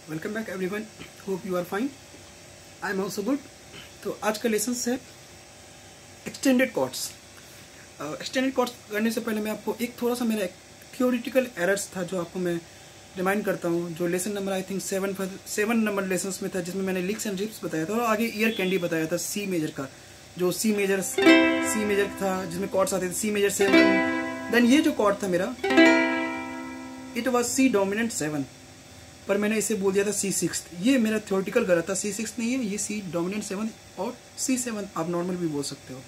Welcome back everyone, hope you are fine. I am also good. तो आज का lesson है एक्सटेंडेड कॉर्ड्स। एक्सटेंडेड कॉर्ड्स करने से पहले मैं आपको एक थोड़ा सा मेरा थियोरिटिकल एरर्स था जो आपको मैं रिमाइंड करता हूँ। जो lesson number I think 7 number lesson में था, जिसमें मैंने लिक्स एंड रिप्स बताया था और आगे ईयर कैंडी बताया था सी मेजर का। जो सी मेजर था जिसमें कॉर्ड्स आते थे सी मेजर 7। देन ये जो कॉर्ड था मेरा, इट वॉज सी डोमिनेंट 7, पर मैंने इसे बोल दिया था C6। ये मेरा थ्योरेटिकल गलत था, C6 नहीं है, ये सी डोमिनेंट 7 और C7 आप नॉर्मल भी बोल सकते हो।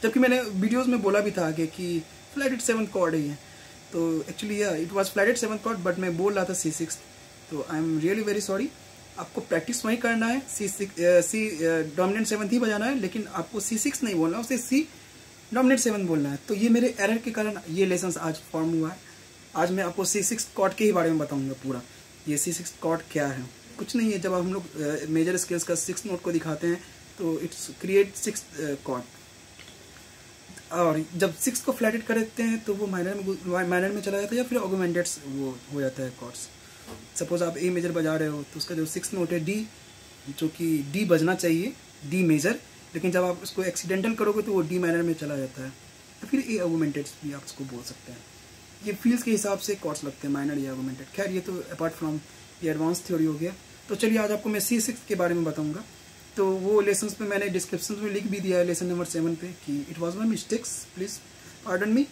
जबकि मैंने वीडियोस में बोला भी था आगे कि फ्लैटेड 7 कॉर्ड है ये, तो actually it was flatted 7 chord, but मैं बोल रहा था C6। तो I am really very sorry. आपको प्रैक्टिस वहीं करना है, सी डोमिनेंट 7 ही बजाना है, लेकिन आपको C6 नहीं बोलना, उसे सी डोमिनेंट 7 बोलना है। तो ये मेरे एरर के कारण ये लेसन आज फॉर्म हुआ है। आज मैं आपको C6 कॉर्ड के ही बारे में बताऊंगा पूरा। ये C6 कॉर्ड क्या है? कुछ नहीं है। जब हम लोग मेजर स्केल्स का 6 नोट को दिखाते हैं तो इट्स क्रिएट 6 कॉर्ड, और जब 6 को फ्लैटेड कर देते हैं तो वो माइनर में चला जाता है या फिर ऑगमेंटेड वो हो जाता है कॉर्ड्स। सपोज आप ए मेजर बजा रहे हो तो उसका जो 6 नोट है डी, जो कि डी बजना चाहिए, डी मेजर, लेकिन जब आप उसको एक्सीडेंटल करोगे तो वो डी माइनर में चला जाता है, या फिर ए ऑगमेंटेड भी आप उसको बोल सकते हैं। ये फील्ड्स के हिसाब से कॉर्ड्स लगते हैं, माइनर या ऑगमेंटेड। खैर ये तो अपार्ट फ्रॉम ये एडवांस थ्योरी हो गया। तो चलिए आज आपको मैं C6 के बारे में बताऊंगा। तो वो लेसन पे मैंने डिस्क्रिप्शन में लिख भी दिया है लेसन नंबर 7 पे कि it was my mistakes, please pardon me.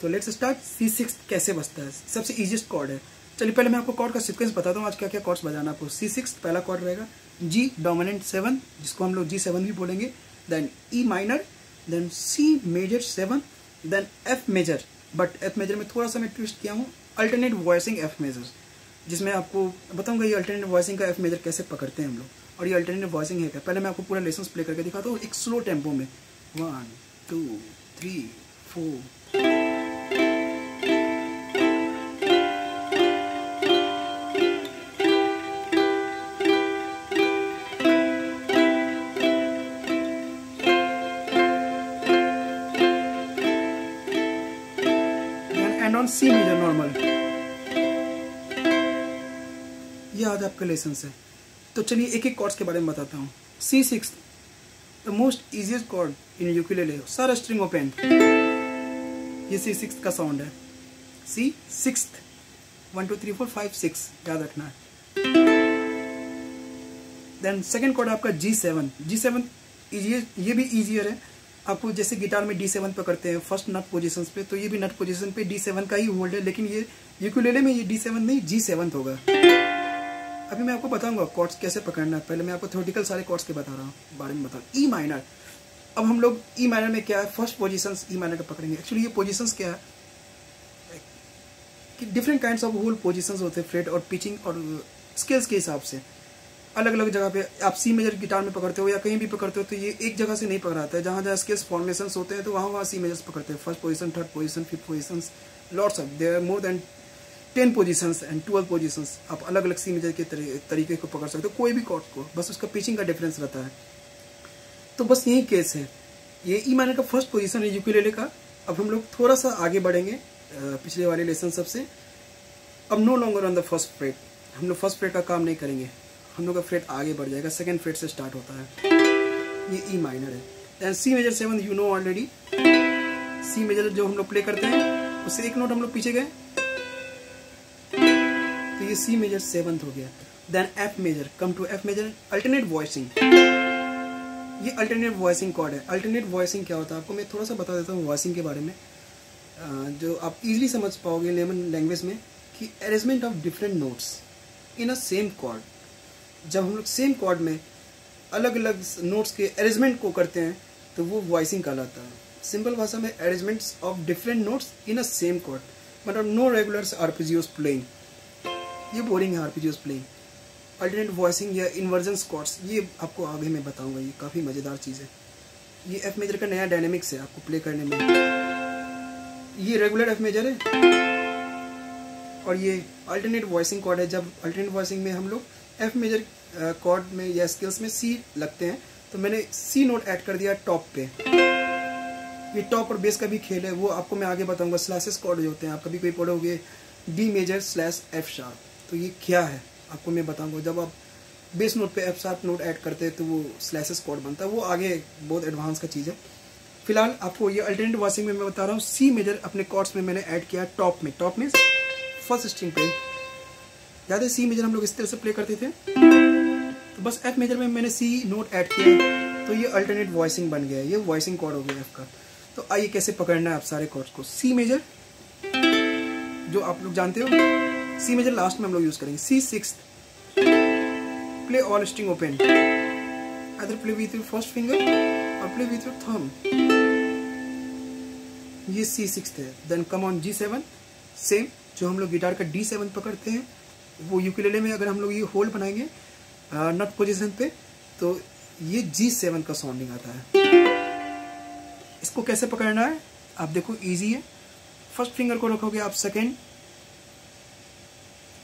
तो लेट्स स्टार्ट। C6 कैसे बजता है? सबसे ईजिएस्ट कॉर्ड है। चलिए पहले मैं आपको कॉर्ड का सीक्वेंस बताता हूँ आज क्या क्या कॉर्ड्स बजाना आपको। C6 पहला कॉर्ड रहेगा G डोमिनेंट 7, जिसको हम लोग G7 भी बोलेंगे, then E minor, then C major 7, then F major. But F major में थोड़ा सा मैं ट्विस्ट किया हूँ, अल्टरनेट वॉइसिंग F मेजर, जिसमें आपको बताऊंगा ये अल्टरनेट वॉइसिंग का F मेजर कैसे पकड़ते हैं हम लोग, और ये अल्टरनेट वॉइसिंग है क्या। पहले मैं आपको पूरा लेसन प्ले करके दिखाता हूँ एक स्लो टेम्पो में। 1 2 3 4। And on C major normal. ये आज आपका लेसन है। तो चलिए एक एक कॉर्ड्स के बारे में बताता हूँ। C6 the most easiest chord in ukulele, सारा स्ट्रिंग ओपन। ये C6 का साउंड है। C6 1 2 3 4 5 6 याद रखना है। देन सेकेंड कॉर्ड आपका G7 ये भी इजियर है। आपको जैसे गिटार में D7 पे करते हैं फर्स्ट नट पोजीशंस पे, तो ये भी नट पोजीशन पे D7 का ही होल्ड है, लेकिन ये यूकेलेले में ये D7 नहीं G7 होगा। अभी मैं आपको बताऊंगा कॉर्ड्स कैसे पकड़ना है। पहले मैं आपको थ्योरेटिकल सारे कॉर्ड्स के बता रहा हूँ बारे में बता रहा हूँ। E minor. अब हम लोग E माइनर में क्या है, फर्स्ट पोजीशंस E माइनर का पकड़ेंगे। एक्चुअली ये पोजीशंस क्या है कि different kinds of hole positions होते हैं, फ्रेट और पिचिंग और स्केल्स के हिसाब से। अलग अलग जगह पे आप C मेजर गिटार में पकड़ते हो या कहीं भी पकड़ते हो तो ये एक जगह से नहीं पकड़ाता है। जहाँ जहाँ स्केल्स फॉर्मेशन होते हैं तो वहाँ C मेजर्स पकड़ते हैं। First position, third position, fifth position, lots of there are more than 10 positions and 12 positions. आप अलग अलग सी मेजर के तरीके को पकड़ सकते हो, कोई भी कॉर्ड को, बस उसका पिचिंग का डिफरेंस रहता है। तो बस यही केस है। ये ई माइनर का फर्स्ट पोजीशन है यूकेलेले का। अब हम लोग थोड़ा सा आगे बढ़ेंगे पिछले वाले लेसन सबसे। अब no longer on the first fret, हम लोग फर्स्ट फ्रेट का काम नहीं करेंगे, हम लोग का फ्रेट आगे बढ़ जाएगा, सेकेंड फ्रेट से स्टार्ट होता है। ये ई माइनर है। And C major 7 you know already. C major जो हम लोग प्ले करते हैं उससे एक नोट हम लोग पीछे गए तो ये C मेजर 7 हो गया। Then F major, come to F major, alternate voicing. ये अल्टरनेट वॉइसिंग कॉर्ड है। अल्टरनेट वॉइसिंग क्या होता है आपको मैं थोड़ा सा बता देता हूँ वॉइसिंग के बारे में, जो आप इजीली समझ पाओगे लेमन लैंग्वेज में, कि arrangement of different notes in a same chord. जब हम लोग सेम कॉर्ड में अलग अलग नोट्स के अरेंजमेंट को करते हैं तो वो वॉइसिंग कहलाता है। सिंपल भाषा में arrangements of different notes in a same chord, मतलब नो रेगुलर आर्पेजियोस प्लेइंग। ये बोरिंग है आर्पेजियोस प्लेइंग। अल्टरनेट वॉइसिंग या इन्वर्जन्स कॉर्ड्स ये आपको आगे मैं बताऊंगा, ये काफ़ी मज़ेदार चीज़ है। ये F मेजर का नया डायनेमिक्स है आपको प्ले करने में। ये रेगुलर F मेजर है और ये अल्टरनेट वॉइसिंग कॉर्ड है। जब अल्टरनेट वॉइसिंग में हम लोग F मेजर कॉर्ड में या स्केल्स में C लगते हैं तो मैंने C नोट ऐड कर दिया टॉप पे। ये टॉप और बेस का भी खेल है, वो आपको मैं आगे बताऊंगा। स्लैशेस कॉर्ड जो होते हैं आप कभी कोई पढ़ोगे D मेजर / F शार्प, तो ये क्या है आपको मैं बताऊंगा। जब आप बेस नोट पे एफ शार्प नोट ऐड करते हैं तो वो स्लैशेस कॉर्ड बनता है, वो आगे बहुत एडवांस का चीज़ है। फिलहाल आपको ये अल्टरनेट वॉइसिंग में मैं बता रहा हूँ, सी मेजर अपने कॉर्ड्स में मैंने ऐड किया टॉप में फर्स्ट स्ट्रिंग पे। ज़्यादा सी मेजर हम लोग इस तरह से प्ले करते थे, तो बस एफ मेजर में मैंने सी नोट ऐड किया, तो ये अल्टरनेट वॉइसिंग बन गया है, ये वॉइसिंग कॉर्ड हो गया एफ का। तो आइए कैसे पकड़ना है आप सारे कॉर्ड्स को। सी मेजर जो आप लोग जानते हो, सी मेजर लास्ट में हम लोग यूज करेंगे। C sixth, play all string open, either play with your first finger और प्ले विथ योर थंब, ये सी सिक्स्थ है। Then come on G7, same जो हम लोग गिटार का D7 पकड़ते हैं, वो यूकेलेले में अगर हम लोग ये होल्ड बनाएंगे नट पोजीशन पे, तो ये G7 का साउंडिंग आता है। इसको कैसे पकड़ना है आप देखो, इजी है। फर्स्ट फिंगर को रखोगे आप सेकेंड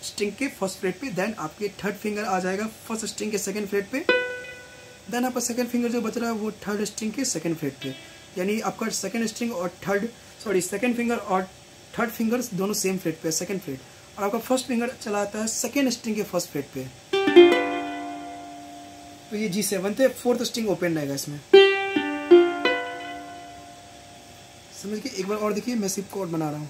स्ट्रिंग के फर्स्ट फ्रेट पे, देन आपके थर्ड फिंगर आ जाएगा फर्स्ट स्ट्रिंग के सेकेंड फ्रेट पे, देन आपका सेकेंड फिंगर जो बच रहा है वो थर्ड स्ट्रिंग के सेकेंड फ्रेट पे। यानी आपका सेकेंड स्ट्रिंग और सेकेंड फिंगर और थर्ड फिंगर्स दोनों सेम फ्रेट पे, सेकेंड फ्रेट, और आपका फर्स्ट फिंगर चला आता है सेकेंड स्ट्रिंग के फर्स्ट फ्रेट पे, तो ये G7 थे। फोर्थ स्ट्रिंग ओपन रहेगा इसमें, समझ के। एक बार और देखिए, मैं सिर्फ कॉर्ड बना रहा हूँ।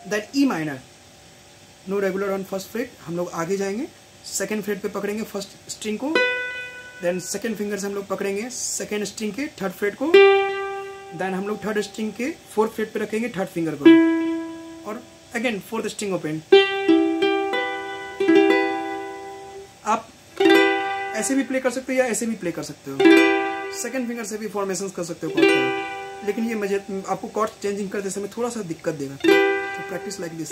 That E minor, no regular on first fret, हम लोग आगे जाएंगे, सेकेंड फ्रेट पे पकड़ेंगे फर्स्ट स्ट्रिंग को, देन सेकेंड फिंगर से हम लोग पकड़ेंगे सेकेंड स्ट्रिंग के थर्ड फ्रेट को, देन हम लोग थर्ड स्ट्रिंग के फोर्थ फ्रेट पे रखेंगे थर्ड फिंगर को, और अगेन फोर्थ स्ट्रिंग ओपन। आप ऐसे भी प्ले कर सकते हो या ऐसे भी प्ले कर सकते हो, सेकेंड फिंगर से भी फॉर्मेशंस कर सकते हो कॉर्ड का, लेकिन ये मुझे आपको कॉर्ड चेंजिंग करते समय थोड़ा सा दिक्कत देगा, तो प्रैक्टिस लाइक दिस,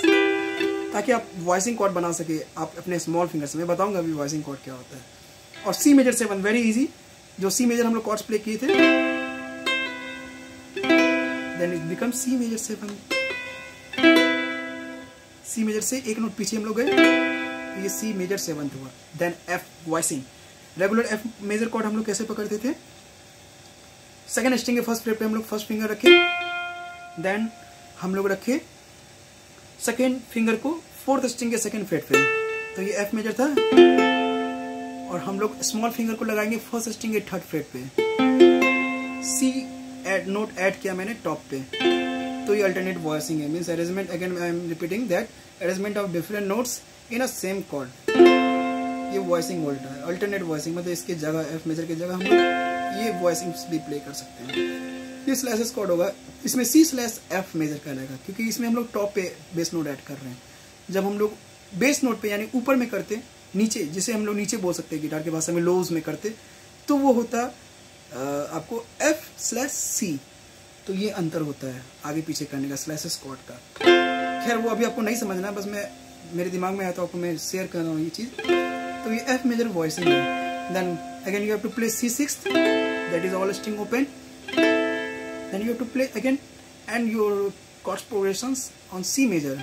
ताकि आप वॉइसिंग कॉर्ड बना सके आप अपने स्मॉल फिंगर से। मैं बताऊंगा अभी वॉइसिंग कॉर्ड क्या होता है। और सी मेजर 7 वेरी इजी, जो सी मेजर हम लोग कॉर्ड्स प्ले किए थे, then it become C major 7। C major से एक नोट पीछे हम लोग गए, ये सी मेजर 7 हुआ। Then F voicing, regular F major chord हम लोग कैसे पकड़ते थे, सेकेंड स्ट्रिंग के फर्स्ट फ्रेट पे हम लोग फर्स्ट फिंगर रखे, देन हम लोग रखे सेकेंड फिंगर को फोर्थ स्ट्रिंग के सेकेंड फ्रेट पे, तो ये एफ मेजर था, और हम लोग स्मॉल फिंगर को लगाएंगे फर्स्ट स्ट्रिंग के थर्ड फ्रेट पे, सी नोट ऐड किया मैंने टॉप पे, तो ये अल्टरनेट वॉइसिंग है। Means arrangement, again I am repeating that, arrangement of different notes in a same chord, ये वॉइसिंग बोलता है। अल्टरनेट वॉइसिंग मतलब इसके जगह एफ मेजर की जगह हम लोग ये वॉइसिंग भी प्ले कर सकते हैं। ये स्लैशेस कॉर्ड होगा, इसमें सी स्लैश एफ मेजर कहलाएगा, क्योंकि इसमें हम लोग टॉप पे बेस नोट ऐड कर रहे हैं। जब हम लोग बेस नोट पे यानी ऊपर में करते, नीचे जिसे हम लोग नीचे बोल सकते हैं गिटार की भाषा में लोज में करते, तो वो होता आपको एफ स्लैश सी, तो ये अंतर होता है आगे पीछे करने का स्लैशेस कॉर्ड का। खैर वो अभी आपको नहीं समझना, बस मैं मेरे दिमाग में आया तो आपको मैं शेयर कर रहा हूँ ये चीज़। तो ये एफ मेजर वॉइसिंग है। Then again you have to play C6, that is all string open, then you have to play again and your chords progressions on C major.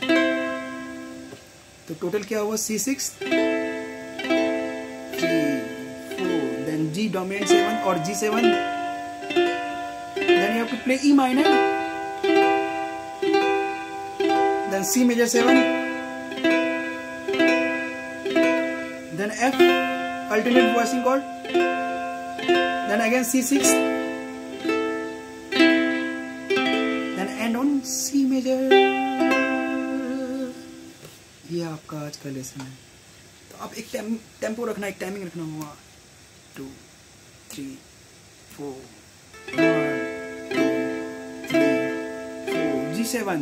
तो टोटल क्या हुआ, C6 3 4, देन G डोमिनेंट 7 और G7, then you have to play E minor, then C major 7, then F alternate voicing chord, then again C6, then end on C major। ये आपका आज का lesson है। तो आप एक टेम्पो रखना, एक टाइमिंग रखना हुआ 2 3 4 1 2 3 4 G7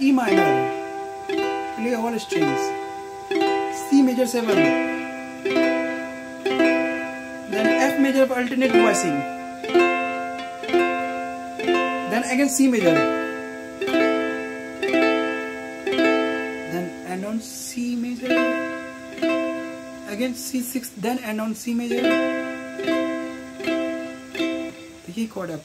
E minor, play all strings, C major 7, then F major for alternate voicing, then again C major, then end on C major, again C6, then end on C major। तो ये cord है।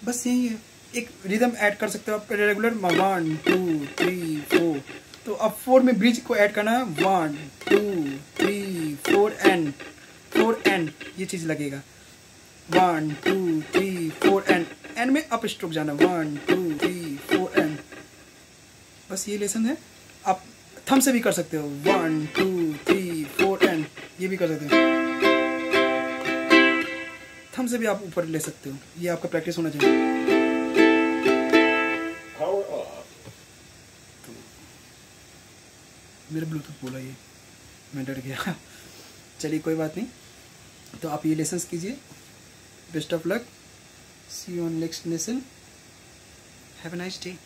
बस नहीं है, एक rhythm add कर सकते हो आप रेगुलर 1 2 3 4। तो अब 4 में ब्रिज को ऐड करना है, 1 2 3 4 एंड ये चीज़ लगेगा, 1 2 3 4 एंड में अप स्ट्रोक जाना, 1 2 3 4 एंड। बस ये लेसन है। आप थम से भी कर सकते हो, 1 2 3 4 एंड, ये भी कर सकते हो। थम से भी आप ऊपर ले सकते हो, ये आपका प्रैक्टिस होना चाहिए। तो मेरा ब्लूटूथ बोला, ये मैं डर गया। चलिए कोई बात नहीं, तो आप ये लेसन्स कीजिए। Best of luck, see you on next lesson, have a nice day.